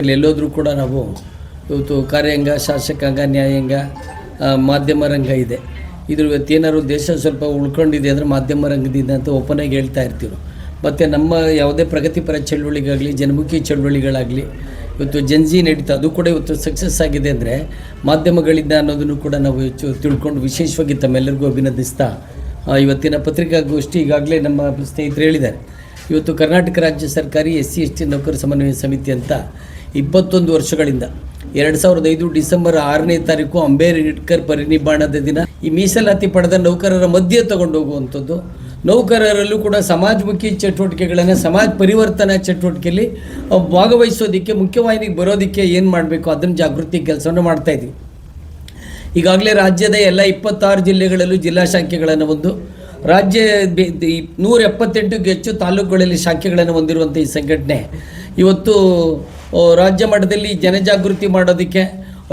ಎಲ್ಲೋದ್ರೂ ಕೂಡ ನಾವು ಇವತ್ತು ಕಾರ್ಯಾಂಗ, ಶಾಸಕಾಂಗ, ನ್ಯಾಯಾಂಗ, ಮಾಧ್ಯಮ ರಂಗ ಇದೆ. ಇದ್ರ ಇವತ್ತೇನಾದ್ರು ದೇಶ ಸ್ವಲ್ಪ ಉಳ್ಕೊಂಡಿದೆ ಅಂದರೆ ಮಾಧ್ಯಮ ರಂಗದಿಂದ ಅಂತ ಓಪನ್ ಆಗಿ ಹೇಳ್ತಾ ಇರ್ತೀವಿ. ಮತ್ತು ನಮ್ಮ ಯಾವುದೇ ಪ್ರಗತಿಪರ ಚಳುವಳಿಗಾಗಲಿ, ಜನಮುಖಿ ಚಳುವಳಿಗಳಾಗಲಿ, ಇವತ್ತು ಜನ್ಜಿ ನಡೀತಾ ಅದು ಕೂಡ ಇವತ್ತು ಸಕ್ಸಸ್ ಆಗಿದೆ ಅಂದರೆ ಮಾಧ್ಯಮಗಳಿಂದ ಅನ್ನೋದನ್ನು ಕೂಡ ನಾವು ಹೆಚ್ಚು ತಿಳ್ಕೊಂಡು ವಿಶೇಷವಾಗಿ ತಮ್ಮೆಲ್ಲರಿಗೂ ಅಭಿನಂದಿಸ್ತಾ ಇವತ್ತಿನ ಪತ್ರಿಕಾಗೋಷ್ಠಿ ಈಗಾಗಲೇ ನಮ್ಮ ಸ್ನೇಹಿತರು ಹೇಳಿದ್ದಾರೆ. ಇವತ್ತು ಕರ್ನಾಟಕ ರಾಜ್ಯ ಸರ್ಕಾರಿ SC/ST ನೌಕರ ಸಮನ್ವಯ ಸಮಿತಿ ಅಂತ 21 ವರ್ಷಗಳಿಂದ 2005 ಡಿಸೆಂಬರ್ 6ನೇ ತಾರೀಕು ಅಂಬೇಡ್ಕರ್ ಪರಿನಿಬ್ಬಾಣದ ದಿನ ಈ ಮೀಸಲಾತಿ ಪಡೆದ ನೌಕರರ ಮಧ್ಯೆ ತಗೊಂಡು ಹೋಗುವಂಥದ್ದು, ನೌಕರರಲ್ಲೂ ಕೂಡ ಸಮಾಜಮುಖಿ ಚಟುವಟಿಕೆಗಳನ್ನು, ಸಮಾಜ ಪರಿವರ್ತನಾ ಚಟುವಟಿಕೆಯಲ್ಲಿ ಭಾಗವಹಿಸೋದಕ್ಕೆ, ಮುಖ್ಯವಾಹಿನಿಗೆ ಬರೋದಕ್ಕೆ ಏನು ಮಾಡಬೇಕು ಅದನ್ನು ಜಾಗೃತಿ ಕೆಲಸವನ್ನು ಮಾಡ್ತಾಯಿದ್ವಿ. ಈಗಾಗಲೇ ರಾಜ್ಯದ ಎಲ್ಲ 26 ಜಿಲ್ಲೆಗಳಲ್ಲೂ ಜಿಲ್ಲಾ ಶಾಖೆಗಳನ್ನು ಒಂದು, ರಾಜ್ಯ 178ಕ್ಕೂ ಹೆಚ್ಚು ತಾಲೂಕುಗಳಲ್ಲಿ ಶಾಖೆಗಳನ್ನು ಹೊಂದಿರುವಂಥ ಈ ಸಂಘಟನೆ ಇವತ್ತು ರಾಜ್ಯ ಮಟ್ಟದಲ್ಲಿ ಜನಜಾಗೃತಿ ಮಾಡೋದಕ್ಕೆ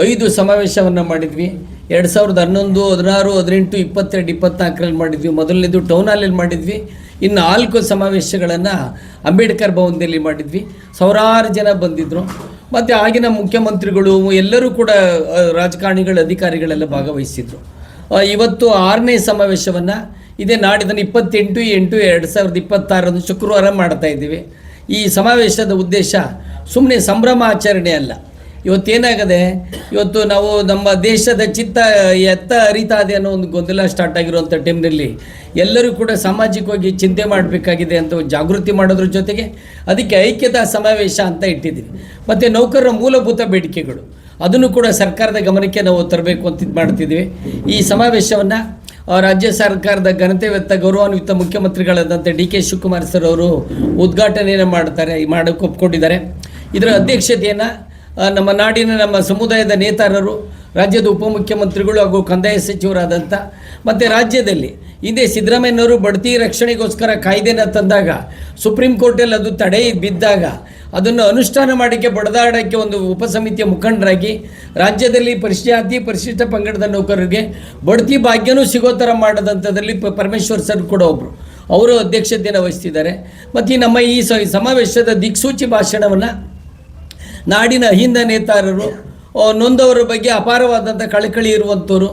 5 ಸಮಾವೇಶವನ್ನು ಮಾಡಿದ್ವಿ. 2011, 16, 18, 22, 24ರಲ್ಲಿ ಮಾಡಿದ್ವಿ. ಮೊದಲನೇದು ಟೌನ್ ಹಾಲಲ್ಲಿ ಮಾಡಿದ್ವಿ. ಇನ್ನು 4 ಸಮಾವೇಶಗಳನ್ನು ಅಂಬೇಡ್ಕರ್ ಭವನದಲ್ಲಿ ಮಾಡಿದ್ವಿ. ಸಾವಿರಾರು ಜನ ಬಂದಿದ್ದರು. ಮತ್ತು ಆಗಿನ ಮುಖ್ಯಮಂತ್ರಿಗಳು ಎಲ್ಲರೂ ಕೂಡ ರಾಜಕಾರಣಿಗಳು, ಅಧಿಕಾರಿಗಳೆಲ್ಲ ಭಾಗವಹಿಸಿದರು. ಇವತ್ತು 6ನೇ ಸಮಾವೇಶವನ್ನು ಇದೇ ನಾಡಿದ 28/8/2026 ಶುಕ್ರವಾರ ಮಾಡ್ತಾ ಇದ್ದೀವಿ. ಈ ಸಮಾವೇಶದ ಉದ್ದೇಶ ಸುಮ್ಮನೆ ಸಂಭ್ರಮ ಆಚರಣೆ ಅಲ್ಲ. ಇವತ್ತೇನಾಗದೆ, ಇವತ್ತು ನಾವು ನಮ್ಮ ದೇಶದ ಚಿತ್ತ ಎತ್ತ ಹರಿತಾ ಇದೆ ಅನ್ನೋ ಒಂದು ಗೊಂದಲ ಸ್ಟಾರ್ಟ್ ಆಗಿರುವಂಥ ಟೈಮ್ನಲ್ಲಿ ಎಲ್ಲರೂ ಕೂಡ ಸಾಮಾಜಿಕವಾಗಿ ಚಿಂತೆ ಮಾಡಬೇಕಾಗಿದೆ ಅಂತ ಜಾಗೃತಿ ಮಾಡೋದ್ರ ಜೊತೆಗೆ ಅದಕ್ಕೆ ಐಕ್ಯತಾ ಸಮಾವೇಶ ಅಂತ ಇಟ್ಟಿದ್ದೀವಿ. ಮತ್ತು ನೌಕರರ ಮೂಲಭೂತ ಬೇಡಿಕೆಗಳು ಅದನ್ನು ಕೂಡ ಸರ್ಕಾರದ ಗಮನಕ್ಕೆ ನಾವು ತರಬೇಕು ಅಂತ ಇದು ಮಾಡ್ತಿದ್ದೀವಿ. ಈ ಸಮಾವೇಶವನ್ನು ರಾಜ್ಯ ಸರ್ಕಾರದ ಘನತೆವೆತ್ತ ಗೌರವಾನ್ವಿತ ಮುಖ್ಯಮಂತ್ರಿಗಳಾದಂಥ DK ಶಿವಕುಮಾರ್ ಸರ್ ಅವರು ಉದ್ಘಾಟನೆಯನ್ನು ಮಾಡೋಕ್ಕೆ ಒಪ್ಕೊಂಡಿದ್ದಾರೆ. ಇದರ ಅಧ್ಯಕ್ಷತೆಯನ್ನು ನಮ್ಮ ನಾಡಿನ, ನಮ್ಮ ಸಮುದಾಯದ ನೇತಾರರು, ರಾಜ್ಯದ ಉಪಮುಖ್ಯಮಂತ್ರಿಗಳು ಹಾಗೂ ಕಂದಾಯ ಸಚಿವರಾದಂಥ, ಮತ್ತು ರಾಜ್ಯದಲ್ಲಿ ಹಿಂದೆ ಸಿದ್ದರಾಮಯ್ಯನವರು ಬಡ್ತಿ ರಕ್ಷಣೆಗೋಸ್ಕರ ಕಾಯ್ದೆನ ತಂದಾಗ ಸುಪ್ರೀಂ ಕೋರ್ಟಲ್ಲಿ ಅದು ತಡೆ ಬಿದ್ದಾಗ ಅದನ್ನು ಅನುಷ್ಠಾನ ಮಾಡೋಕ್ಕೆ ಬಡದಾಡೋಕ್ಕೆ ಒಂದು ಉಪಸಮಿತಿಯ ಮುಖಂಡರಾಗಿ ರಾಜ್ಯದಲ್ಲಿ ಪರಿಶಿಷ್ಟ ಪರಿಶಿಷ್ಟ ಪಂಗಡದ ನೌಕರರಿಗೆ ಬಡ್ತಿ ಭಾಗ್ಯನೂ ಸಿಗೋ ಥರ ಮಾಡೋದಂಥದ್ರಲ್ಲಿ ಪರಮೇಶ್ವರ್ ಸರ್ ಕೂಡ ಒಬ್ಬರು, ಅವರು ಅಧ್ಯಕ್ಷತೆಯನ್ನು ವಹಿಸ್ತಿದ್ದಾರೆ. ಮತ್ತು ನಮ್ಮ ಈ ಸಮಾವೇಶದ ದಿಕ್ಸೂಚಿ ಭಾಷಣವನ್ನು ನಾಡಿನ ಅಹಿಂದ ನೇತಾರರು, ನೊಂದವರ ಬಗ್ಗೆ ಅಪಾರವಾದಂಥ ಕಳಕಳಿ ಇರುವಂಥವ್ರು,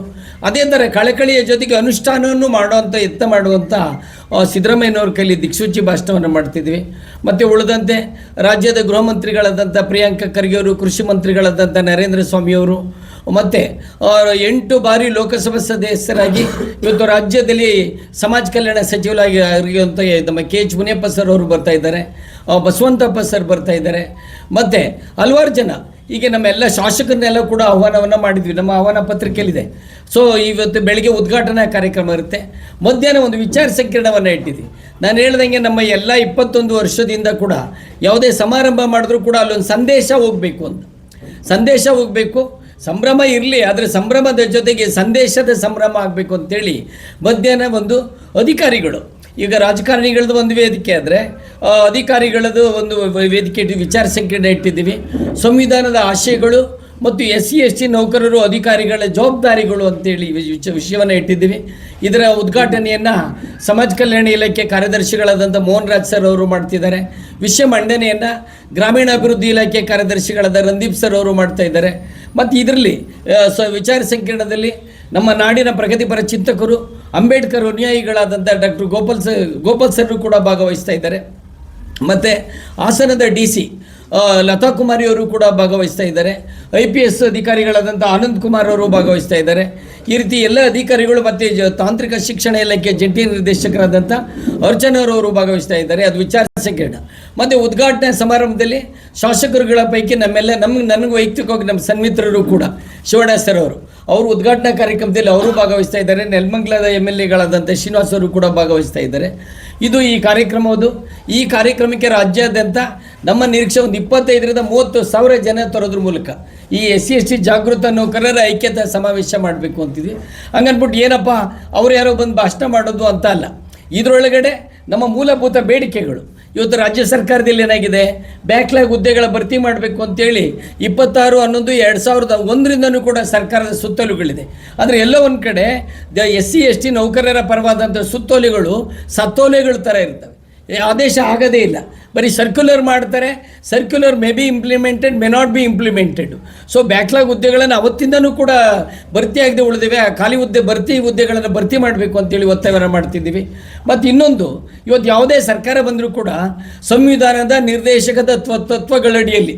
ಅದೇ ಥರ ಕಳಕಳಿಯ ಜೊತೆಗೆ ಅನುಷ್ಠಾನವನ್ನು ಮಾಡುವಂಥ ಸಿದ್ದರಾಮಯ್ಯನವ್ರ ಕೈಲಿ ದಿಕ್ಸೂಚಿ ಭಾಷಣವನ್ನು ಮಾಡ್ತಿದ್ವಿ. ಮತ್ತು ಉಳಿದಂತೆ ರಾಜ್ಯದ ಗೃಹ ಮಂತ್ರಿಗಳಾದಂಥ ಪ್ರಿಯಾಂಕ ಖರ್ಗೆ ಅವರು, ಕೃಷಿ ಮಂತ್ರಿಗಳಾದಂಥ ನರೇಂದ್ರ ಸ್ವಾಮಿಯವರು, ಮತ್ತು 8 ಬಾರಿ ಲೋಕಸಭಾ ಸದಸ್ಯರಾಗಿ ಇವತ್ತು ರಾಜ್ಯದಲ್ಲಿ ಸಮಾಜ ಕಲ್ಯಾಣ ಸಚಿವರಾಗಿ ಆಗಿರುವಂಥ ನಮ್ಮ KH ಮುನಿಯಪ್ಪ ಸರ್ ಅವರು ಬರ್ತಾಯಿದ್ದಾರೆ, ಬಸವಂತಪ್ಪ ಸರ್ ಬರ್ತಾಯಿದ್ದಾರೆ, ಮತ್ತು ಹಲವಾರು ಜನ ಹೀಗೆ ನಮ್ಮೆಲ್ಲ ಶಾಸಕರನ್ನೆಲ್ಲ ಕೂಡ ಆಹ್ವಾನವನ್ನು ಮಾಡಿದ್ವಿ. ನಮ್ಮ ಆಹ್ವಾನ ಪತ್ರಿಕೆಯಲ್ಲಿದೆ. ಸೊ ಇವತ್ತು ಬೆಳಗ್ಗೆ ಉದ್ಘಾಟನಾ ಕಾರ್ಯಕ್ರಮ ಇರುತ್ತೆ, ಮಧ್ಯಾಹ್ನ ಒಂದು ವಿಚಾರ ಸಂಕಿರಣವನ್ನು ಇಟ್ಟಿದ್ವಿ. ನಾನು ಹೇಳ್ದಂಗೆ ನಮ್ಮ ಎಲ್ಲ 21 ವರ್ಷದಿಂದ ಕೂಡ ಯಾವುದೇ ಸಮಾರಂಭ ಮಾಡಿದ್ರೂ ಕೂಡ ಅಲ್ಲೊಂದು ಸಂದೇಶ ಹೋಗಬೇಕು ಅಂತ, ಸಂದೇಶ ಹೋಗಬೇಕು, ಸಂಭ್ರಮ ಇರಲಿ, ಆದರೆ ಸಂಭ್ರಮದ ಜೊತೆಗೆ ಸಂದೇಶದ ಸಂಭ್ರಮ ಆಗಬೇಕು ಅಂತೇಳಿ ಮಧ್ಯಾಹ್ನ ಒಂದು ಅಧಿಕಾರಿಗಳು, ಈಗ ರಾಜಕಾರಣಿಗಳದ್ದು ಒಂದು ವೇದಿಕೆ ಆದರೆ ಅಧಿಕಾರಿಗಳದ್ದು ಒಂದು ವೇದಿಕೆ ವಿಚಾರ ಸಂಕಿರಣ ಇಟ್ಟಿದ್ದೀವಿ. ಸಂವಿಧಾನದ ಆಶಯಗಳು ಮತ್ತು SC/ST ನೌಕರರು ಅಧಿಕಾರಿಗಳ ಜವಾಬ್ದಾರಿಗಳು ಅಂತೇಳಿ ವಿಷಯವನ್ನು ಇಟ್ಟಿದ್ದೀವಿ. ಇದರ ಉದ್ಘಾಟನೆಯನ್ನು ಸಮಾಜ ಕಲ್ಯಾಣ ಇಲಾಖೆ ಕಾರ್ಯದರ್ಶಿಗಳಾದಂಥ ಮೋಹನ್ ರಾಜ್ ಸರ್ ಅವರು ಮಾಡ್ತಿದ್ದಾರೆ. ವಿಷಯ ಮಂಡನೆಯನ್ನು ಗ್ರಾಮೀಣಾಭಿವೃದ್ಧಿ ಇಲಾಖೆ ಕಾರ್ಯದರ್ಶಿಗಳಾದ ರಂದೀಪ್ ಸರ್ ಅವರು ಮಾಡ್ತಾ ಇದ್ದಾರೆ. ಮತ್ತು ಇದರಲ್ಲಿ ವಿಚಾರ ಸಂಕಿರಣದಲ್ಲಿ ನಮ್ಮ ನಾಡಿನ ಪ್ರಗತಿಪರ ಚಿಂತಕರು, ಅಂಬೇಡ್ಕರ್ ಅನುಯಾಯಿಗಳಾದಂಥ ಡಾಕ್ಟರ್ ಗೋಪಾಲ್ ಸರ್ ಕೂಡ ಭಾಗವಹಿಸ್ತಾ ಇದ್ದಾರೆ. ಮತ್ತು ಹಾಸನದ DC ಲತಾ ಕುಮಾರಿಯವರು ಕೂಡ ಭಾಗವಹಿಸ್ತಾ ಇದ್ದಾರೆ. IPS ಅಧಿಕಾರಿಗಳಾದಂಥ ಆನಂದ್ ಕುಮಾರ್ ಅವರು ಭಾಗವಹಿಸ್ತಾ ಇದ್ದಾರೆ. ಈ ರೀತಿ ಎಲ್ಲ ಅಧಿಕಾರಿಗಳು ಮತ್ತು ತಾಂತ್ರಿಕ ಶಿಕ್ಷಣ ಇಲಾಖೆ ಜಂಟಿ ನಿರ್ದೇಶಕರಾದಂಥ ಅರ್ಚನರವರು ಭಾಗವಹಿಸ್ತಾ ಇದ್ದಾರೆ. ಅದು ವಿಚಾರ ಸಂಕಿರಣ. ಮತ್ತು ಉದ್ಘಾಟನಾ ಸಮಾರಂಭದಲ್ಲಿ ಶಾಸಕರುಗಳ ಪೈಕಿ ನನಗೆ ವೈಯಕ್ತಿಕವಾಗಿ ನಮ್ಮ ಸನ್ಮಿತ್ರರು ಕೂಡ ಶಿವಣ್ಣ ಸರ್ ಅವರು ಉದ್ಘಾಟನಾ ಕಾರ್ಯಕ್ರಮದಲ್ಲಿ ಅವರು ಭಾಗವಹಿಸ್ತಾ ಇದ್ದಾರೆ. ನೆಲಮಂಗಲದ MLAಗಳಾದಂಥ ಶ್ರೀನಿವಾಸ್ ಅವರು ಕೂಡ ಭಾಗವಹಿಸ್ತಾ ಇದ್ದಾರೆ. ಇದು ಈ ಕಾರ್ಯಕ್ರಮದ್ದು. ಈ ಕಾರ್ಯಕ್ರಮಕ್ಕೆ ರಾಜ್ಯಾದ್ಯಂತ ನಮ್ಮ ನಿರೀಕ್ಷೆ ಒಂದು 25,000-30,000 ಜನ ತರೋದ್ರ ಮೂಲಕ ಈ SC/ST ಜಾಗೃತ ನೌಕರರ ಐಕ್ಯತಾ ಸಮಾವೇಶ ಮಾಡಬೇಕು ಅಂತಿದ್ವಿ. ಹಂಗನ್ಬಿಟ್ಟು ಏನಪ್ಪ ಅವ್ರು ಯಾರೋ ಬಂದು ಭಾಷಣ ಮಾಡೋದು ಅಂತ ಅಲ್ಲ. ಇದರೊಳಗಡೆ ನಮ್ಮ ಮೂಲಭೂತ ಬೇಡಿಕೆಗಳು ಇವತ್ತು ರಾಜ್ಯ ಸರ್ಕಾರದಲ್ಲಿ ಏನಾಗಿದೆ, ಬ್ಯಾಕ್ಲಾಗ್ ಹುದ್ದೆಗಳ ಭರ್ತಿ ಮಾಡಬೇಕು ಅಂತೇಳಿ 26/11/2001 ಕೂಡ ಸರ್ಕಾರದ ಸುತ್ತೋಲೆಗಳಿದೆ. ಆದರೆ ಎಲ್ಲೋ ಒಂದು ಕಡೆ SC/ST ನೌಕರರ ಪರವಾದಂಥ ಸುತ್ತೋಲೆಗಳು ಸತ್ತೋಲೆಗಳ ಥರ ಇರ್ತವೆ. ಆದೇಶ ಆಗೋದೇ ಇಲ್ಲ, ಬರೀ ಸರ್ಕ್ಯುಲರ್ ಮಾಡ್ತಾರೆ. Circular may be implemented, may not be implemented. So backlog ಹುದ್ದೆಗಳನ್ನು ಅವತ್ತಿಂದನೂ ಕೂಡ ಭರ್ತಿ ಆಗದೆ ಉಳಿದಿವೆ. ಆ ಖಾಲಿ ಹುದ್ದೆಗಳನ್ನು ಭರ್ತಿ ಮಾಡಬೇಕು ಅಂತೇಳಿ ಒತ್ತಾಯವನ್ನು ಮಾಡ್ತಿದ್ದೀವಿ. ಮತ್ತು ಇನ್ನೊಂದು, ಇವತ್ತು ಯಾವುದೇ ಸರ್ಕಾರ ಬಂದರೂ ಕೂಡ ಸಂವಿಧಾನದ ನಿರ್ದೇಶಕದ ತತ್ವಗಳಡಿಯಲ್ಲಿ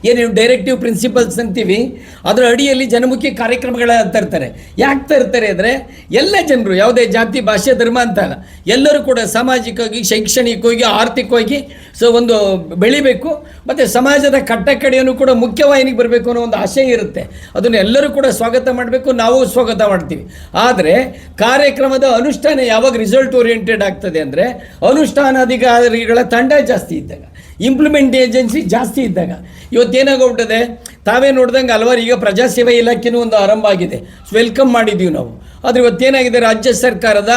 ಏನು ಡೈರೆಕ್ಟಿವ್ ಪ್ರಿನ್ಸಿಪಲ್ಸ್ ಅಂತೀವಿ, ಅದರ ಅಡಿಯಲ್ಲಿ ಜನಮುಖಿ ಕಾರ್ಯಕ್ರಮಗಳನ್ನು ತರ್ತಾರೆ. ಯಾಕೆ ತರ್ತಾರೆ ಅಂದರೆ ಎಲ್ಲ ಜನರು, ಯಾವುದೇ ಜಾತಿ, ಭಾಷೆ, ಧರ್ಮ ಅಂತ ಅಲ್ಲ, ಎಲ್ಲರೂ ಕೂಡ ಸಾಮಾಜಿಕವಾಗಿ, ಶೈಕ್ಷಣಿಕವಾಗಿ, ಆರ್ಥಿಕವಾಗಿ ಒಂದು ಬೆಳಿಬೇಕು. ಮತ್ತು ಸಮಾಜದ ಕಟ್ಟಕಡೆಯನ್ನು ಕೂಡ ಮುಖ್ಯವಾಹಿನಿಗೆ ಬರಬೇಕು ಅನ್ನೋ ಒಂದು ಆಶಯ ಇರುತ್ತೆ. ಅದನ್ನು ಎಲ್ಲರೂ ಕೂಡ ಸ್ವಾಗತ ಮಾಡಬೇಕು, ನಾವು ಸ್ವಾಗತ ಮಾಡ್ತೀವಿ. ಆದರೆ ಕಾರ್ಯಕ್ರಮದ ಅನುಷ್ಠಾನ ಯಾವಾಗ ರಿಸಲ್ಟ್ ಓರಿಯೆಂಟೆಡ್ ಆಗ್ತದೆ ಅಂದರೆ ಅನುಷ್ಠಾನಾಧಿಕಾರಿಗಳ ತಂಡ ಜಾಸ್ತಿ ಇದ್ದಾಗ, ಇಂಪ್ಲಿಮೆಂಟ್ ಏಜೆನ್ಸಿ ಜಾಸ್ತಿ ಇದ್ದಾಗ. ಇವತ್ತೇನಾಗೋಗ್ಬಿಟ್ಟದೆ, ತಾವೇ ನೋಡ್ದಂಗೆ ಹಲವಾರು ಈಗ ಪ್ರಜಾಸೇವೆ ಇಲಾಖೆನೂ ಒಂದು ಆರಂಭ ಆಗಿದೆ, ವೆಲ್ಕಮ್ ಮಾಡಿದ್ದೀವಿ ನಾವು. ಆದರೆ ಇವತ್ತೇನಾಗಿದೆ, ರಾಜ್ಯ ಸರ್ಕಾರದ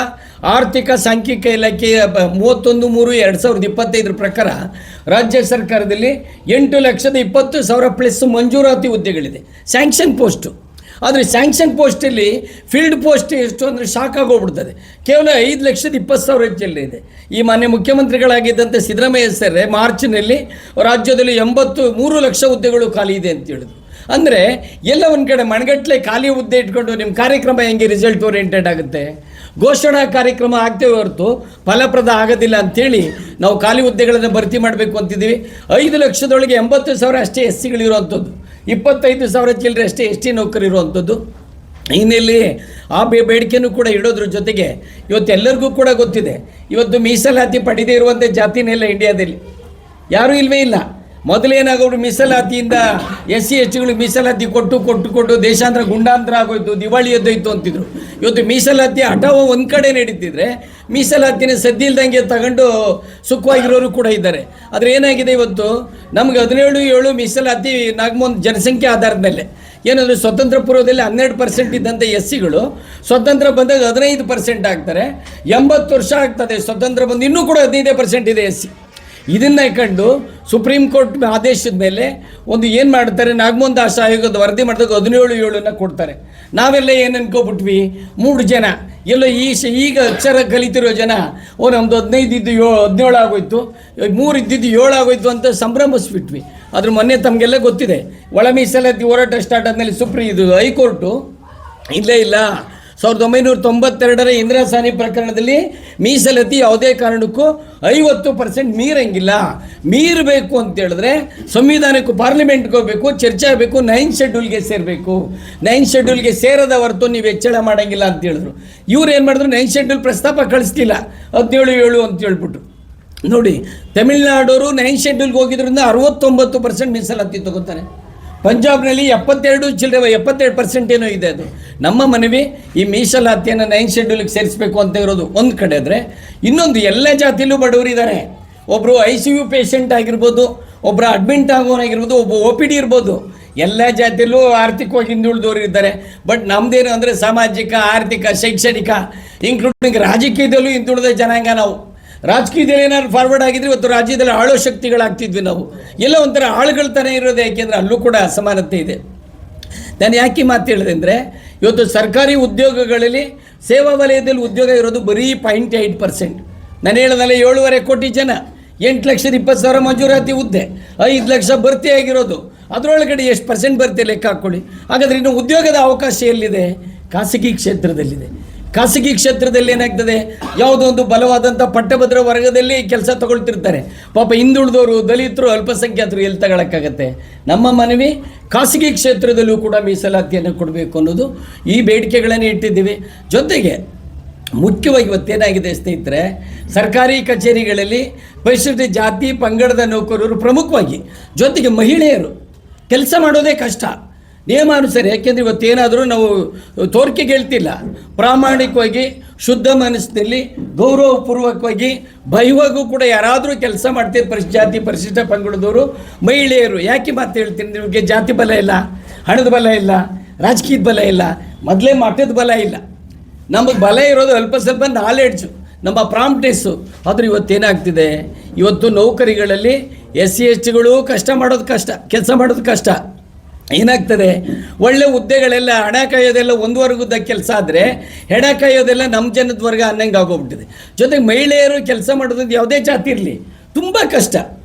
ಆರ್ಥಿಕ ಸಾಂಖ್ಯಿಕ ಇಲಾಖೆಯ 31/3/2025 ಪ್ರಕಾರ ರಾಜ್ಯ ಸರ್ಕಾರದಲ್ಲಿ 8,20,000 ಪ್ಲಸ್ ಮಂಜೂರಾತಿ ಹುದ್ದೆಗಳಿದೆ, ಸ್ಯಾಂಕ್ಷನ್ ಪೋಸ್ಟು. ಆದರೆ ಸ್ಯಾಂಕ್ಷನ್ ಪೋಸ್ಟಲ್ಲಿ ಫೀಲ್ಡ್ ಪೋಸ್ಟ್ ಎಷ್ಟು ಅಂದರೆ ಶಾಕ್ ಆಗೋಗ್ಬಿಡ್ತದೆ. ಕೇವಲ 5,20,000 ಇದೆ. ಈ ಮಾನ್ಯ ಮುಖ್ಯಮಂತ್ರಿಗಳಾಗಿದ್ದಂಥ ಸಿದ್ದರಾಮಯ್ಯ ಸರ್ ಮಾರ್ಚ್ನಲ್ಲಿ ರಾಜ್ಯದಲ್ಲಿ 83 ಲಕ್ಷ ಹುದ್ದೆಗಳು ಖಾಲಿ ಇದೆ ಅಂತ ಹೇಳಿದ್ರು. ಅಂದರೆ ಎಲ್ಲ ಒಂದು ಕಡೆ ಮಣಗಟ್ಟಲೆ ಖಾಲಿ ಹುದ್ದೆ ಇಟ್ಕೊಂಡು ನಿಮ್ಮ ಕಾರ್ಯಕ್ರಮ ಹೆಂಗೆ ರಿಸಲ್ಟ್ ಓರಿಯೆಂಟೆಡ್ ಆಗುತ್ತೆ? ಘೋಷಣಾ ಕಾರ್ಯಕ್ರಮ ಆಗ್ತೇವೆ ಹೊರತು ಫಲಪ್ರದ ಆಗೋದಿಲ್ಲ ಅಂಥೇಳಿ ನಾವು ಖಾಲಿ ಹುದ್ದೆಗಳನ್ನು ಭರ್ತಿ ಮಾಡಬೇಕು ಅಂತಿದ್ದೀವಿ. 5 ಲಕ್ಷದೊಳಗೆ 80,000 ಅಷ್ಟೇ ಎಸ್ ಸಿಗಳಿರುವಂಥದ್ದು, 25,000 ಚಿಲ್ಲರೆ ಅಷ್ಟೇ ಎಸ್ ಟಿ ನೌಕರು ಇರುವಂಥದ್ದು. ಇನ್ನೆಲ್ಲಿ ಆ ಬೇಡಿಕೆನೂ ಕೂಡ ಇಡೋದ್ರ ಜೊತೆಗೆ ಇವತ್ತೆಲ್ಲರಿಗೂ ಕೂಡ ಗೊತ್ತಿದೆ, ಇವತ್ತು ಮೀಸಲಾತಿ ಪಡೆದೇ ಇರುವಂಥ ಜಾತಿನೆಲ್ಲ ಇಂಡಿಯಾದಲ್ಲಿ ಯಾರೂ ಇಲ್ಲವೇ ಇಲ್ಲ. ಮೊದಲೇನಾಗೋರು ಮೀಸಲಾತಿಯಿಂದ ಎಸ್ ಸಿ ಎಸ್ ಟಿಗಳಿಗೆ ಮೀಸಲಾತಿ ಕೊಟ್ಟು ದೇಶಾಂತರ ಗುಂಡಾಂತರ ಆಗೋಯ್ತು, ದಿವಾಳಿ ಎದ್ದೋಯ್ತು ಅಂತಿದ್ರು. ಇವತ್ತು ಮೀಸಲಾತಿ ಹಠಾವ ಒಂದು ಕಡೆ ನಡೀತಿದ್ರೆ ಮೀಸಲಾತಿನ ಸದ್ದಿಲ್ದಂಗೆ ತಗೊಂಡು ಸುಖವಾಗಿರೋರು ಕೂಡ ಇದ್ದಾರೆ. ಆದರೆ ಏನಾಗಿದೆ, ಇವತ್ತು ನಮ್ಗೆ 17/7 ಮೀಸಲಾತಿ ನಾಗಮೋಹನ್ ಜನಸಂಖ್ಯೆ ಆಧಾರದ ಮೇಲೆ. ಏನಂದರೆ ಸ್ವತಂತ್ರ ಪೂರ್ವದಲ್ಲಿ 12% ಇದ್ದಂಥ ಎಸ್ ಸಿಗಳು ಸ್ವತಂತ್ರ ಬಂದಾಗ 15% ಆಗ್ತಾರೆ. 80 ವರ್ಷ ಆಗ್ತದೆ ಸ್ವತಂತ್ರ ಬಂದು, ಇನ್ನೂ ಕೂಡ 15% ಇದೆ ಎಸ್ ಸಿ. ಇದನ್ನು ಕಂಡು ಸುಪ್ರೀಂ ಕೋರ್ಟ್ ಆದೇಶದ ಮೇಲೆ ಒಂದು ಏನು ಮಾಡ್ತಾರೆ, ನಾಗಮೋಹನ್ ದಾಸ್ ಆಯೋಗದ ವರದಿ ಮಾಡಿದಾಗ 17/7 ಕೊಡ್ತಾರೆ. ನಾವೆಲ್ಲ ಏನು ಅನ್ಕೋಬಿಟ್ವಿ, 3 ಜನ ಎಲ್ಲೋ ಈಗ ಅಕ್ಷರ ಕಲಿತಿರೋ ಜನ ನಮ್ಮದು 15 ಇದ್ದು 17 ಆಗೋಯ್ತು, 3 ಇದ್ದಿದ್ದು 7 ಆಗೋಯ್ತು ಅಂತ ಸಂಭ್ರಮಿಸ್ಬಿಟ್ವಿ. ಅದ್ರ ಮೊನ್ನೆ ತಮಗೆಲ್ಲ ಗೊತ್ತಿದೆ, ಒಳ ಮೀಸಲಾತಿ ಹೋರಾಟ ಸ್ಟಾರ್ಟ್ ಆದಮೇಲೆ ಹೈಕೋರ್ಟು ಇಲ್ಲ 1992 ಇಂದಿರಾ ಸಾನಿ ಪ್ರಕರಣದಲ್ಲಿ ಮೀಸಲಾತಿ ಯಾವುದೇ ಕಾರಣಕ್ಕೂ 50% ಮೀರಂಗಿಲ್ಲ. ಮೀರಬೇಕು ಅಂತೇಳಿದ್ರೆ ಸಂವಿಧಾನಕ್ಕೂ ಪಾರ್ಲಿಮೆಂಟ್ಗೆ ಹೋಗಬೇಕು, ಚರ್ಚೆ ಆಗಬೇಕು, 9th ಶೆಡ್ಯೂಲ್ಗೆ ಸೇರಬೇಕು. 9th ಶೆಡ್ಯೂಲ್ಗೆ ಸೇರದ ಹೊರತು ನೀವು ಹೆಚ್ಚಳ ಮಾಡೋಂಗಿಲ್ಲ ಅಂತ ಹೇಳಿದ್ರು. ಇವ್ರು ಏನು ಮಾಡಿದ್ರು, 9th ಶೆಡ್ಯೂಲ್ ಪ್ರಸ್ತಾಪ ಕಳಿಸ್ತಿಲ್ಲ, 17/7 ಅಂತ ಹೇಳ್ಬಿಟ್ಟು. ನೋಡಿ, ತಮಿಳ್ನಾಡವರು 9th ಶೆಡ್ಯೂಲ್ಗೆ ಹೋಗಿದ್ರಿಂದ 69% ಮೀಸಲಾತಿ ತಗೋತಾರೆ. ಪಂಜಾಬ್ನಲ್ಲಿ 72% ಏನೋ ಇದೆ. ಅದು ನಮ್ಮ ಮನವಿ, ಈ ಮೀಸಲಾತಿಯನ್ನು 9th ಶೆಡ್ಯೂಲ್ಗೆ ಸೇರಿಸಬೇಕು ಅಂತ ಇರೋದು ಒಂದು ಕಡೆ. ಆದರೆ ಇನ್ನೊಂದು, ಎಲ್ಲ ಜಾತಿಯಲ್ಲೂ ಬಡವರಿದ್ದಾರೆ. ಒಬ್ಬರು ICU ಪೇಷಂಟ್ ಆಗಿರ್ಬೋದು, ಒಬ್ಬರು ಅಡ್ಮಿಂಟ್ ಆಗೋನಾಗಿರ್ಬೋದು, ಒಬ್ಬ OPD ಇರ್ಬೋದು. ಎಲ್ಲ ಜಾತಿಯಲ್ಲೂ ಆರ್ಥಿಕವಾಗಿ ಹಿಂದುಳಿದವರು ಇದ್ದಾರೆ. ಬಟ್ ನಮ್ಮದೇನು ಅಂದರೆ ಸಾಮಾಜಿಕ, ಆರ್ಥಿಕ, ಶೈಕ್ಷಣಿಕ, ಇನ್ಕ್ಲೂಡಿಂಗ್ ರಾಜಕೀಯದಲ್ಲೂ ಹಿಂದುಳಿದ ಜನಾಂಗ ನಾವು. ರಾಜಕೀಯದಲ್ಲಿ ಏನಾದ್ರು ಫಾರ್ವರ್ಡ್ ಆಗಿದ್ರೆ ಇವತ್ತು ರಾಜ್ಯದಲ್ಲಿ ಆಳೋ ಶಕ್ತಿಗಳಾಗ್ತಿದ್ವಿ ನಾವು. ಎಲ್ಲ ಒಂಥರ ಆಳುಗಳ ಥರ ಇರೋದು, ಯಾಕೆಂದರೆ ಅಲ್ಲೂ ಕೂಡ ಅಸಮಾನತೆ ಇದೆ. ನಾನು ಯಾಕೆ ಮಾತು ಹೇಳಿದೆ ಅಂದರೆ, ಇವತ್ತು ಸರ್ಕಾರಿ ಉದ್ಯೋಗಗಳಲ್ಲಿ ಸೇವಾ ವಲಯದಲ್ಲಿ ಉದ್ಯೋಗ ಇರೋದು ಬರೀ 0.8%. ನಾನು ಹೇಳೋದಲ್ಲ, 7.5 ಕೋಟಿ ಜನ, 8,20,000 ಮಂಜೂರಾತಿ ಹುದ್ದೆ, 5 ಲಕ್ಷ ಭರ್ತಿ ಆಗಿರೋದು. ಅದರೊಳಗಡೆ ಎಷ್ಟು % ಭರ್ತಿ ಲೆಕ್ಕ ಹಾಕ್ಕೊಳ್ಳಿ. ಹಾಗಾದರೆ ಇನ್ನು ಉದ್ಯೋಗದ ಅವಕಾಶ ಎಲ್ಲಿದೆ? ಖಾಸಗಿ ಕ್ಷೇತ್ರದಲ್ಲಿದೆ. ಖಾಸಗಿ ಕ್ಷೇತ್ರದಲ್ಲಿ ಏನಾಗ್ತದೆ, ಯಾವುದೋ ಒಂದು ಬಲವಾದಂಥ ಪಟ್ಟಭದ್ರ ವರ್ಗದಲ್ಲಿ ಕೆಲಸ ತಗೊಳ್ತಿರ್ತಾರೆ. ಪಾಪ ಹಿಂದುಳಿದವರು, ದಲಿತರು, ಅಲ್ಪಸಂಖ್ಯಾತರು ಎಲ್ಲಿ ತಗೊಳಕ್ಕಾಗತ್ತೆ? ನಮ್ಮ ಮನವಿ, ಖಾಸಗಿ ಕ್ಷೇತ್ರದಲ್ಲೂ ಕೂಡ ಮೀಸಲಾತಿಯನ್ನು ಕೊಡಬೇಕು ಅನ್ನೋದು, ಈ ಬೇಡಿಕೆಗಳನ್ನು ಇಟ್ಟಿದ್ದೀವಿ. ಜೊತೆಗೆ ಮುಖ್ಯವಾಗಿ ಇವತ್ತೇನಾಗಿದೆ ಸ್ನೇಹಿತರೆ, ಸರ್ಕಾರಿ ಕಚೇರಿಗಳಲ್ಲಿ ಪರಿಶಿಷ್ಟ ಜಾತಿ ಪಂಗಡದ ನೌಕರರು ಪ್ರಮುಖವಾಗಿ, ಜೊತೆಗೆ ಮಹಿಳೆಯರು ಕೆಲಸ ಮಾಡೋದೇ ಕಷ್ಟ ನಿಯಮಾನುಸಾರ. ಯಾಕೆಂದರೆ ಇವತ್ತೇನಾದರೂ ನಾವು ತೋರಿಕೆಗೆ ಹೇಳ್ತಿಲ್ಲ, ಪ್ರಾಮಾಣಿಕವಾಗಿ ಶುದ್ಧ ಮನಸ್ಸಿನಲ್ಲಿ ಗೌರವಪೂರ್ವಕವಾಗಿ ಭಯವಾಗೂ ಕೂಡ ಯಾರಾದರೂ ಕೆಲಸ ಮಾಡ್ತಿದ್ದು ಜಾತಿ ಪರಿಶಿಷ್ಟ ಪಂಗಡದವರು, ಮಹಿಳೆಯರು. ಯಾಕೆ ಮಾತು ಹೇಳ್ತೀನಿ, ನಿಮಗೆ ಜಾತಿ ಬಲ ಇಲ್ಲ, ಹಣದ ಬಲ ಇಲ್ಲ, ರಾಜಕೀಯದ ಬಲ ಇಲ್ಲ, ಮೊದಲೇ ಮಠದ ಬಲ ಇಲ್ಲ. ನಮಗೆ ಬಲ ಇರೋದು ಅಲ್ಪ ಸ್ವಲ್ಪ ನಾಲೆಡ್ಜು, ನಮ್ಮ ಪ್ರಾಂಪ್ಟ್ನೆಸ್ಸು. ಆದರೆ ಇವತ್ತೇನಾಗ್ತಿದೆ, ಇವತ್ತು ನೌಕರಿಗಳಲ್ಲಿ SC STಗಳು ಕೆಲಸ ಮಾಡೋದು ಕಷ್ಟ. ಏನಾಗ್ತದೆ, ಒಳ್ಳೆ ಹುದ್ದೆಗಳೆಲ್ಲ ಹಣ ಕಾಯೋದೆಲ್ಲ ಒಂದು ವರ್ಗದ ಕೆಲಸ ಆದರೆ ಹೆಣ ಕಾಯೋದೆಲ್ಲ ನಮ್ಮ ಜನದ ವರ್ಗ ಅನ್ನಂಗೆ ಆಗೋಗ್ಬಿಟ್ಟಿದೆ. ಜೊತೆಗೆ ಮಹಿಳೆಯರು ಕೆಲಸ ಮಾಡೋದು ಯಾವುದೇ ಜಾತಿ ಇರಲಿ ತುಂಬ ಕಷ್ಟ,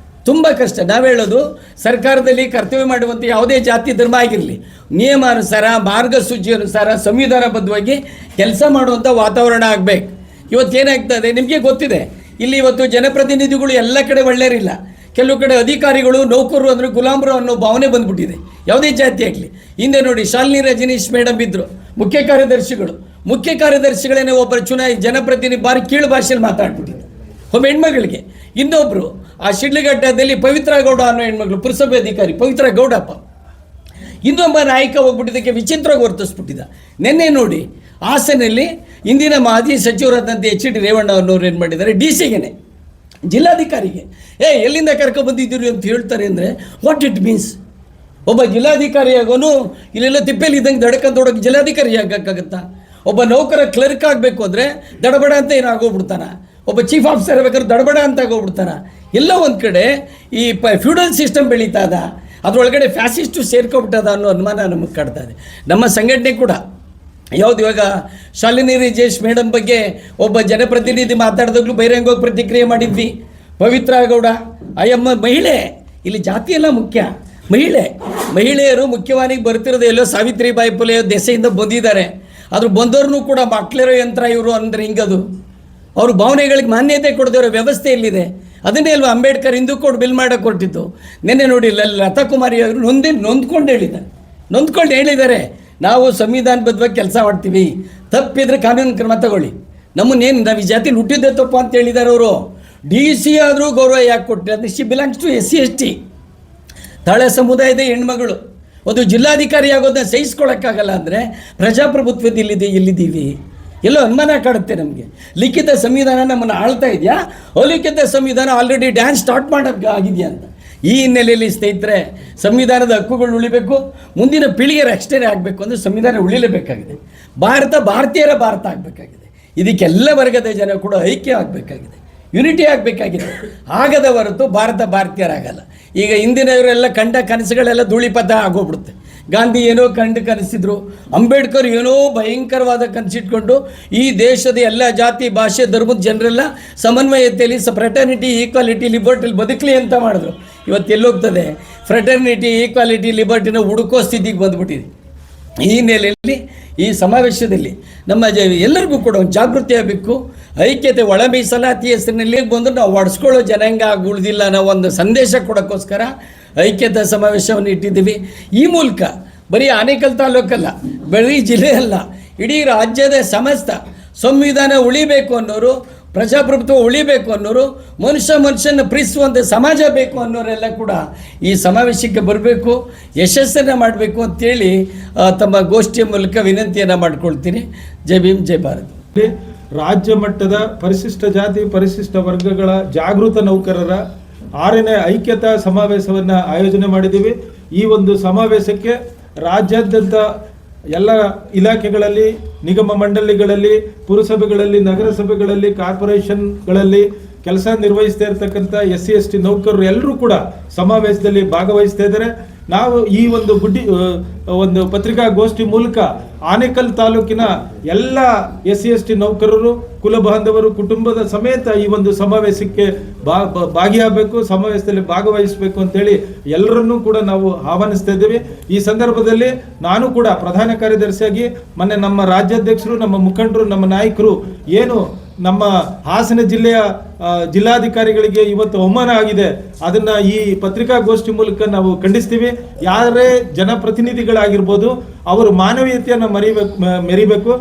ತುಂಬ ಕಷ್ಟ. ನಾವು ಹೇಳೋದು ಸರ್ಕಾರದಲ್ಲಿ ಕರ್ತವ್ಯ ಮಾಡುವಂಥ ಯಾವುದೇ ಜಾತಿ ಧರ್ಮ ಆಗಿರಲಿ, ನಿಯಮಾನುಸಾರ ಮಾರ್ಗಸೂಚಿ ಅನುಸಾರ ಸಂವಿಧಾನಬದ್ಧವಾಗಿ ಕೆಲಸ ಮಾಡುವಂಥ ವಾತಾವರಣ ಆಗಬೇಕು. ಇವತ್ತೇನಾಗ್ತದೆ ನಿಮಗೆ ಗೊತ್ತಿದೆ, ಇಲ್ಲಿ ಇವತ್ತು ಜನಪ್ರತಿನಿಧಿಗಳು ಎಲ್ಲ ಕಡೆ ಒಳ್ಳೆಯರಿಲ್ಲ, ಕೆಲವು ಕಡೆ ಅಧಿಕಾರಿಗಳು ನೌಕರರು ಅಂದರೆ ಗುಲಾಮರು ಅನ್ನೋ ಭಾವನೆ ಬಂದ್ಬಿಟ್ಟಿದೆ ಯಾವುದೇ ಜಾತಿ ಆಗಲಿ. ಹಿಂದೆ ನೋಡಿ ಶಾಲಿನಿ ರಜನೀಶ್ ಮೇಡಮ್ ಇದ್ದರು ಮುಖ್ಯ ಕಾರ್ಯದರ್ಶಿಗಳೇನೆ ಒಬ್ಬರು ಜನಪ್ರತಿನಿಧಿ ಬಾರಿ ಕೀಳು ಭಾಷೆಯಲ್ಲಿ ಮಾತಾಡ್ಬಿಟ್ಟಿದ್ರು ಒಬ್ಬ ಹೆಣ್ಮಗಳಿಗೆ. ಇನ್ನೊಬ್ಬರು ಆ ಶಿಡ್ಲಘಟ್ಟದಲ್ಲಿ ಪವಿತ್ರ ಗೌಡ ಅನ್ನೋ ಹೆಣ್ಮಗಳು ಪುರಸಭೆ ಅಧಿಕಾರಿ ಪವಿತ್ರ ಗೌಡಪ್ಪ, ಇನ್ನೊಬ್ಬ ನಾಯಕ ಹೋಗ್ಬಿಟ್ಟಿದ್ದಕ್ಕೆ ವಿಚಿತ್ರವಾಗಿ ವರ್ತಿಸ್ಬಿಟ್ಟಿದ್ದ. ನಿನ್ನೆ ನೋಡಿ ಹಾಸನಲ್ಲಿ ಇಂದಿನ ಮಾಜಿ ಸಚಿವರಾದಂಥ ಎಚ್ ಡಿ ರೇವಣ್ಣ ಅನ್ನೋರು ಏನು ಮಾಡಿದ್ದಾರೆ, ಡಿ ಸಿಗೆನೆ ಜಿಲ್ಲಾಧಿಕಾರಿಗೆ ಎಲ್ಲಿಂದ ಕರ್ಕೊಬಂದಿದ್ದೀರಿ ಅಂತ ಹೇಳ್ತಾರೆ ಅಂದರೆ ವಾಟ್ ಇಟ್ ಮೀನ್ಸ್. ಒಬ್ಬ ಜಿಲ್ಲಾಧಿಕಾರಿ ಆಗೋನು ಇಲ್ಲೆಲ್ಲ ತಿಪ್ಪೆಲಿ ಇದ್ದಂಗೆ ದೊಡಕ ಜಿಲ್ಲಾಧಿಕಾರಿ ಆಗಕ್ಕಾಗತ್ತಾ? ಒಬ್ಬ ನೌಕರ ಕ್ಲರ್ಕ್ ಆಗಬೇಕು ಅಂದರೆ ದಡಬಡ ಅಂತ ಏನಾಗೋಗ್ಬಿಡ್ತಾನ, ಒಬ್ಬ ಚೀಫ್ ಆಫೀಸರ್ ಬೇಕಾದ್ರೆ ದಡಬಡ ಅಂತ ಆಗೋಗ್ಬಿಡ್ತಾನ. ಎಲ್ಲ ಒಂದು ಕಡೆ ಈ ಫ್ಯೂಡಲ್ ಸಿಸ್ಟಮ್ ಬೆಳೀತಾ ಅದ, ಅದರೊಳಗಡೆ ಫ್ಯಾಸಿಸ್ಟು ಸೇರ್ಕೊಬಿಟ್ಟದ ಅನ್ನೋ ಅನುಮಾನ ನಮಗೆ ಕಾಡ್ತಾ ಇದೆ. ನಮ್ಮ ಸಂಘಟನೆ ಕೂಡ ಯಾವುದು ಇವಾಗ ಶಾಲಿನಿ ರಜನೀಶ್ ಮೇಡಮ್ ಬಗ್ಗೆ ಒಬ್ಬ ಜನಪ್ರತಿನಿಧಿ ಮಾತಾಡಿದಾಗಲೂ ಬಹಿರಂಗವಾಗಿ ಪ್ರತಿಕ್ರಿಯೆ ಮಾಡಿದ್ವಿ. ಪವಿತ್ರ ಗೌಡ ಅಯ್ಯಮ್ಮ ಮಹಿಳೆ, ಇಲ್ಲಿ ಜಾತಿ ಎಲ್ಲ ಮುಖ್ಯ, ಮಹಿಳೆಯರು ಮುಖ್ಯವಾಗಿ ಬರ್ತಿರೋದು ಎಲ್ಲೋ ಸಾವಿತ್ರಿಬಾಯಿ ಫುಲೆ ದೆಸೆಯಿಂದ ಬಂದಿದ್ದಾರೆ. ಆದರೂ ಬಂದವ್ರನ್ನೂ ಕೂಡ ಮಕ್ಕಳಿರೋ ಯಂತ್ರ ಇವರು ಅಂದರೆ ಹಿಂಗದು ಅವರು ಭಾವನೆಗಳಿಗೆ ಮಾನ್ಯತೆ ಕೊಡದಿರೋ ವ್ಯವಸ್ಥೆ ಎಲ್ಲಿದೆ? ಅದನ್ನೇ ಅಲ್ವಾ ಅಂಬೇಡ್ಕರ್ ಹಿಂದೂ ಕೋಡ್ ಬಿಲ್ ಮಾಡೋಕ್ಕೆ ಕೊಟ್ಟಿತ್ತು. ನಿನ್ನೆ ನೋಡಿ ಲತಾ ಕುಮಾರಿ ಅವರು ನೊಂದ್ಕೊಂಡು ಹೇಳಿದ್ದಾರೆ ನಾವು ಸಂವಿಧಾನಬದ್ಧವಾಗಿ ಕೆಲಸ ಮಾಡ್ತೀವಿ, ತಪ್ಪಿದ್ರೆ ಕಾನೂನು ಕ್ರಮ ತಗೊಳ್ಳಿ, ನಮ್ಮನ್ನೇನು ನಾವು ಈ ಜಾತಿಲಿ ಹುಟ್ಟಿದ್ದೆ ತಪ್ಪು ಅಂತ ಹೇಳಿದ್ದಾರೆ ಅವರು. ಡಿ ಸಿ ಆದರೂ ಗೌರವ ಯಾಕೆ ಕೊಟ್ಟರೆ ಅದು she belongs to SC ST ತಳ ಸಮುದಾಯದ ಹೆಣ್ಮಗಳು. ಒಂದು ಜಿಲ್ಲಾಧಿಕಾರಿ ಆಗೋದನ್ನ ಸಹಿಸ್ಕೊಳ್ಳೋಕ್ಕಾಗಲ್ಲ ಅಂದರೆ ಪ್ರಜಾಪ್ರಭುತ್ವದಲ್ಲಿ ಎಲ್ಲಿದ್ದೀವಿ? ಎಲ್ಲೋ ಅನುಮಾನ ಕಾಡುತ್ತೆ ನಮಗೆ. ಲಿಖಿತ ಸಂವಿಧಾನ ನಮ್ಮನ್ನು ಆಳ್ತಾ ಇದೆಯಾ, ಅಲಿಖಿತ ಸಂವಿಧಾನ ಆಲ್ರೆಡಿ ಡ್ಯಾನ್ಸ್ ಸ್ಟಾರ್ಟ್ ಮಾಡೋಕ್ಕೆ ಆಗಿದೆಯಾ ಅಂತ. ಈ ಹಿನ್ನೆಲೆಯಲ್ಲಿ ಸ್ನೇಹಿತರೆ ಸಂವಿಧಾನದ ಹಕ್ಕುಗಳು ಉಳಿಬೇಕು, ಮುಂದಿನ ಪೀಳಿಗೆ ರಕ್ಷಣೆ ಆಗಬೇಕು ಅಂದರೆ ಸಂವಿಧಾನ ಉಳಿಲೇಬೇಕಾಗಿದೆ. ಭಾರತೀಯರ ಭಾರತ ಆಗಬೇಕಾಗಿದೆ. ಇದಕ್ಕೆಲ್ಲ ವರ್ಗದ ಜನ ಕೂಡ ಐಕ್ಯ ಆಗಬೇಕಾಗಿದೆ, ಯುನಿಟಿ ಆಗಬೇಕಾಗಿದೆ. ಆಗದ ಹೊರತು ಭಾರತೀಯರಾಗಲ್ಲ. ಈಗ ಹಿಂದಿನವರೆಲ್ಲ ಕಂಡ ಕನಸುಗಳೆಲ್ಲ ಧೂಳಿಪಥ ಆಗೋಗ್ಬಿಡುತ್ತೆ. ಗಾಂಧಿ ಏನೋ ಕನಸಿದ್ರು, ಅಂಬೇಡ್ಕರ್ ಏನೋ ಭಯಂಕರವಾದ ಕನಸಿಟ್ಕೊಂಡು ಈ ದೇಶದ ಎಲ್ಲ ಜಾತಿ ಭಾಷೆ ಧರ್ಮದ ಜನರೆಲ್ಲ ಸಮನ್ವಯತೆಯಲ್ಲಿ ಫ್ರೆಟರ್ನಿಟಿ ಈಕ್ವಾಲಿಟಿ ಲಿಬರ್ಟಿಲಿ ಬದುಕಲಿ ಅಂತ ಮಾಡಿದ್ರು. ಇವತ್ತು ಎಲ್ಲೋಗ್ತದೆ ಫ್ರೆಟರ್ನಿಟಿ ಈಕ್ವಾಲಿಟಿ ಲಿಬರ್ಟಿನ ಹುಡುಕೋ ಸ್ಥಿತಿಗೆ ಬಂದ್ಬಿಟ್ಟಿದೆ. ಈ ಹಿನ್ನೆಲೆಯಲ್ಲಿ ಈ ಸಮಾವೇಶದಲ್ಲಿ ನಮ್ಮ ಎಲ್ಲರಿಗೂ ಕೂಡ ಒಂದು ಜಾಗೃತಿ ಆಗಬೇಕು. ಐಕ್ಯತೆ, ಒಳ ಮೀಸಲಾತಿ ಹೆಸರಿನಲ್ಲಿ ಬಂದು ನಾವು ಒಡಿಸ್ಕೊಳ್ಳೋ ಜನಾಂಗ ಉಳಿದಿಲ್ಲ ಅನ್ನೋ ಒಂದು ಸಂದೇಶ ಕೊಡೋಕ್ಕೋಸ್ಕರ ಐಕ್ಯತಾ ಸಮಾವೇಶವನ್ನು ಇಟ್ಟಿದ್ದೀವಿ. ಈ ಮೂಲಕ ಬರೀ ಆನೇಕಲ್ ತಾಲೂಕಲ್ಲ, ಬರೀ ಜಿಲ್ಲೆ ಅಲ್ಲ, ಇಡೀ ರಾಜ್ಯದ ಸಮಸ್ತ ಸಂವಿಧಾನ ಉಳಿಬೇಕು ಅನ್ನೋರು, ಪ್ರಜಾಪ್ರಭುತ್ವ ಉಳಿಬೇಕು ಅನ್ನೋರು, ಮನುಷ್ಯನ ಪ್ರೀತಿಸುವಂಥ ಸಮಾಜ ಬೇಕು ಅನ್ನೋರೆಲ್ಲ ಕೂಡ ಈ ಸಮಾವೇಶಕ್ಕೆ ಬರಬೇಕು, ಯಶಸ್ಸನ್ನು ಮಾಡಬೇಕು ಅಂತೇಳಿ ತಮ್ಮ ಗೋಷ್ಠಿಯ ಮೂಲಕ ವಿನಂತಿಯನ್ನು ಮಾಡ್ಕೊಳ್ತೀನಿ. ಜೈ ಭೀಮ್, ಜೈ ಭಾರತ್. ರಾಜ್ಯ ಮಟ್ಟದ ಪರಿಶಿಷ್ಟ ಜಾತಿ ಪರಿಶಿಷ್ಟ ವರ್ಗಗಳ ಜಾಗೃತ ನೌಕರರ 6ನೇ ಐಕ್ಯತಾ ಸಮಾವೇಶವನ್ನು ಆಯೋಜನೆ ಮಾಡಿದ್ದೀವಿ. ಈ ಒಂದು ಸಮಾವೇಶಕ್ಕೆ ರಾಜ್ಯಾದ್ಯಂತ ಎಲ್ಲ ಇಲಾಖೆಗಳಲ್ಲಿ, ನಿಗಮ ಮಂಡಳಿಗಳಲ್ಲಿ, ಪುರಸಭೆಗಳಲ್ಲಿ, ನಗರಸಭೆಗಳಲ್ಲಿ, ಕಾರ್ಪೊರೇಷನ್ಗಳಲ್ಲಿ ಕೆಲಸ ನಿರ್ವಹಿಸ್ತಾ ಇರತಕ್ಕಂಥ SC ST ನೌಕರರು ಎಲ್ಲರೂ ಕೂಡ ಸಮಾವೇಶದಲ್ಲಿ ಭಾಗವಹಿಸ್ತಾ ಇದ್ದಾರೆ. ನಾವು ಈ ಒಂದು ಪತ್ರಿಕಾಗೋಷ್ಠಿ ಮೂಲಕ ಆನೇಕಲ್ ತಾಲೂಕಿನ ಎಲ್ಲ SC ST ನೌಕರರು, ಕುಲ ಬಾಂಧವರು, ಕುಟುಂಬದ ಸಮೇತ ಈ ಒಂದು ಸಮಾವೇಶಕ್ಕೆ ಭಾಗಿಯಾಗಬೇಕು, ಸಮಾವೇಶದಲ್ಲಿ ಭಾಗವಹಿಸಬೇಕು ಅಂತೇಳಿ ಎಲ್ಲರನ್ನೂ ಕೂಡ ನಾವು ಆಹ್ವಾನಿಸ್ತಾ ಇದ್ದೇವೆ. ಈ ಸಂದರ್ಭದಲ್ಲಿ ನಾನು ಕೂಡ ಪ್ರಧಾನ ಕಾರ್ಯದರ್ಶಿಯಾಗಿ ಮೊನ್ನೆ ನಮ್ಮ ರಾಜ್ಯಾಧ್ಯಕ್ಷರು, ನಮ್ಮ ಮುಖಂಡರು, ನಮ್ಮ ನಾಯಕರು ಏನು ನಮ್ಮ ಹಾಸನ ಜಿಲ್ಲೆಯ ಜಿಲ್ಲಾಧಿಕಾರಿಗಳಿಗೆ ಇವತ್ತು ಅವಮಾನ ಆಗಿದೆ, ಅದನ್ನ ಈ ಪತ್ರಿಕಾಗೋಷ್ಠಿ ಮೂಲಕ ನಾವು ಖಂಡಿಸ್ತೀವಿ. ಯಾರೇ ಜನಪ್ರತಿನಿಧಿಗಳಾಗಿರ್ಬೋದು, ಅವರು ಮಾನವೀಯತೆಯನ್ನು ಮೆರಿಬೇಕು,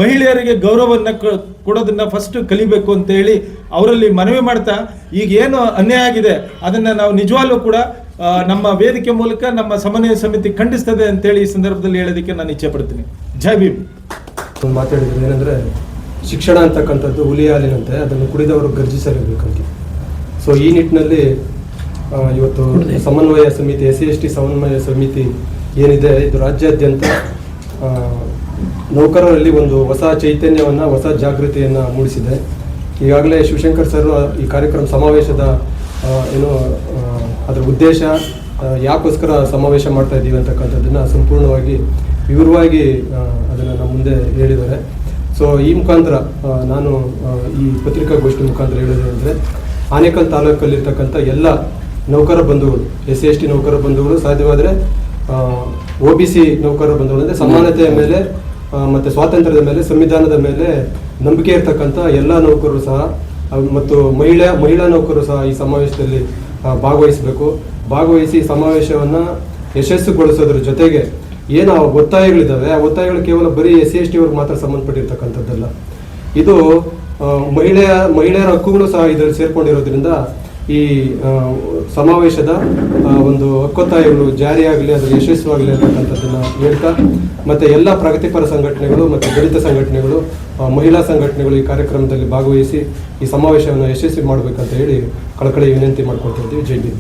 ಮಹಿಳೆಯರಿಗೆ ಗೌರವವನ್ನು ಕೊಡೋದನ್ನ ಫಸ್ಟ್ ಕಲಿಬೇಕು ಅಂತ ಹೇಳಿ ಅವರಲ್ಲಿ ಮನವಿ ಮಾಡ್ತಾ, ಈಗ ಏನು ಅನ್ಯಾಯ ಆಗಿದೆ ಅದನ್ನ ನಾವು ನಿಜವಾಗ್ಲೂ ಕೂಡ ನಮ್ಮ ವೇದಿಕೆ ಮೂಲಕ ನಮ್ಮ ಸಮನ್ವಯ ಸಮಿತಿ ಖಂಡಿಸ್ತದೆ ಅಂತೇಳಿ ಈ ಸಂದರ್ಭದಲ್ಲಿ ಹೇಳೋದಕ್ಕೆ ನಾನು ಇಚ್ಛೆ ಪಡ್ತೀನಿ. ಜೈ ಭೀಮ್. ಮಾತಾಡಿದ್ರು ಏನಂದ್ರೆ, ಶಿಕ್ಷಣ ಅಂತಕ್ಕಂಥದ್ದು ಹುಲಿ ಹಾಲಿನಂತೆ, ಅದನ್ನು ಕುಡಿದವರು ಗರ್ಜಿಸಲೇಬೇಕಂತ. ಸೊ ಈ ನಿಟ್ಟಿನಲ್ಲಿ ಇವತ್ತು ಸಮನ್ವಯ ಸಮಿತಿ, SC ST ಸಮನ್ವಯ ಸಮಿತಿ ಏನಿದೆ, ಇದು ರಾಜ್ಯಾದ್ಯಂತ ನೌಕರರಲ್ಲಿ ಒಂದು ಹೊಸ ಚೈತನ್ಯವನ್ನು, ಹೊಸ ಜಾಗೃತಿಯನ್ನು ಮೂಡಿಸಿದೆ. ಈಗಾಗಲೇ ಶಿವಶಂಕರ್ ಸರ್ ಈ ಕಾರ್ಯಕ್ರಮ ಸಮಾವೇಶದ ಅದರ ಉದ್ದೇಶ ಯಾಕೋಸ್ಕರ ಸಮಾವೇಶ ಮಾಡ್ತಾ ಇದ್ದೀವಿ ಅಂತಕ್ಕಂಥದ್ದನ್ನು ಸಂಪೂರ್ಣವಾಗಿ ವಿವರವಾಗಿ ಅದನ್ನು ನಮ್ಮ ಮುಂದೆ ಹೇಳಿದ್ದಾರೆ. ಸೊ ಈ ಮುಖಾಂತರ ನಾನು ಈ ಪತ್ರಿಕಾಗೋಷ್ಠಿ ಮುಖಾಂತರ ಹೇಳೋದೇನೆಂದರೆ, ಆನೇಕಲ್ ತಾಲೂಕಲ್ಲಿರ್ತಕ್ಕಂಥ ಎಲ್ಲ ನೌಕರ ಬಂಧುಗಳು, SC/ST ನೌಕರ ಬಂಧುಗಳು, ಸಾಧ್ಯವಾದರೆ OBC ನೌಕರ ಬಂಧುಗಳು, ಅಂದರೆ ಸಮಾನತೆಯ ಮೇಲೆ ಮತ್ತು ಸ್ವಾತಂತ್ರ್ಯದ ಮೇಲೆ, ಸಂವಿಧಾನದ ಮೇಲೆ ನಂಬಿಕೆ ಇರ್ತಕ್ಕಂಥ ಎಲ್ಲ ನೌಕರರು ಸಹ ಮತ್ತು ಮಹಿಳಾ ನೌಕರರು ಸಹ ಈ ಸಮಾವೇಶದಲ್ಲಿ ಭಾಗವಹಿಸಿ ಸಮಾವೇಶವನ್ನು ಯಶಸ್ಸುಗೊಳಿಸೋದ್ರ ಜೊತೆಗೆ ಏನು ಒತ್ತಾಯಗಳಿದ್ದಾವೆ, ಆ ಒತ್ತಾಯಗಳು ಕೇವಲ ಬರೀ SC/ST ಅವ್ರಿಗೆ ಮಾತ್ರ ಸಂಬಂಧಪಟ್ಟಿರ್ತಕ್ಕಂಥದ್ದಲ್ಲ. ಇದು ಮಹಿಳೆಯರ ಹಕ್ಕುಗಳು ಸಹ ಇದರಲ್ಲಿ ಸೇರ್ಕೊಂಡಿರೋದ್ರಿಂದ ಈ ಸಮಾವೇಶದ ಒಂದು ಹಕ್ಕೊತ್ತಾಯಗಳು ಜಾರಿಯಾಗಲಿ, ಅದರ ಯಶಸ್ವಿಯಾಗಲಿ ಅಂತಕ್ಕಂಥದ್ದನ್ನು ಹೇಳ್ತಾ, ಮತ್ತು ಎಲ್ಲ ಪ್ರಗತಿಪರ ಸಂಘಟನೆಗಳು ಮತ್ತು ದಲಿತ ಸಂಘಟನೆಗಳು, ಮಹಿಳಾ ಸಂಘಟನೆಗಳು ಈ ಕಾರ್ಯಕ್ರಮದಲ್ಲಿ ಭಾಗವಹಿಸಿ ಈ ಸಮಾವೇಶವನ್ನು ಯಶಸ್ವಿ ಮಾಡಬೇಕಂತ ಹೇಳಿ ಕಳಕಳಿ ವಿನಂತಿ ಮಾಡ್ಕೊಳ್ತಾ ಇದ್ದೀವಿ. ಜೈ ಭೀಮ್.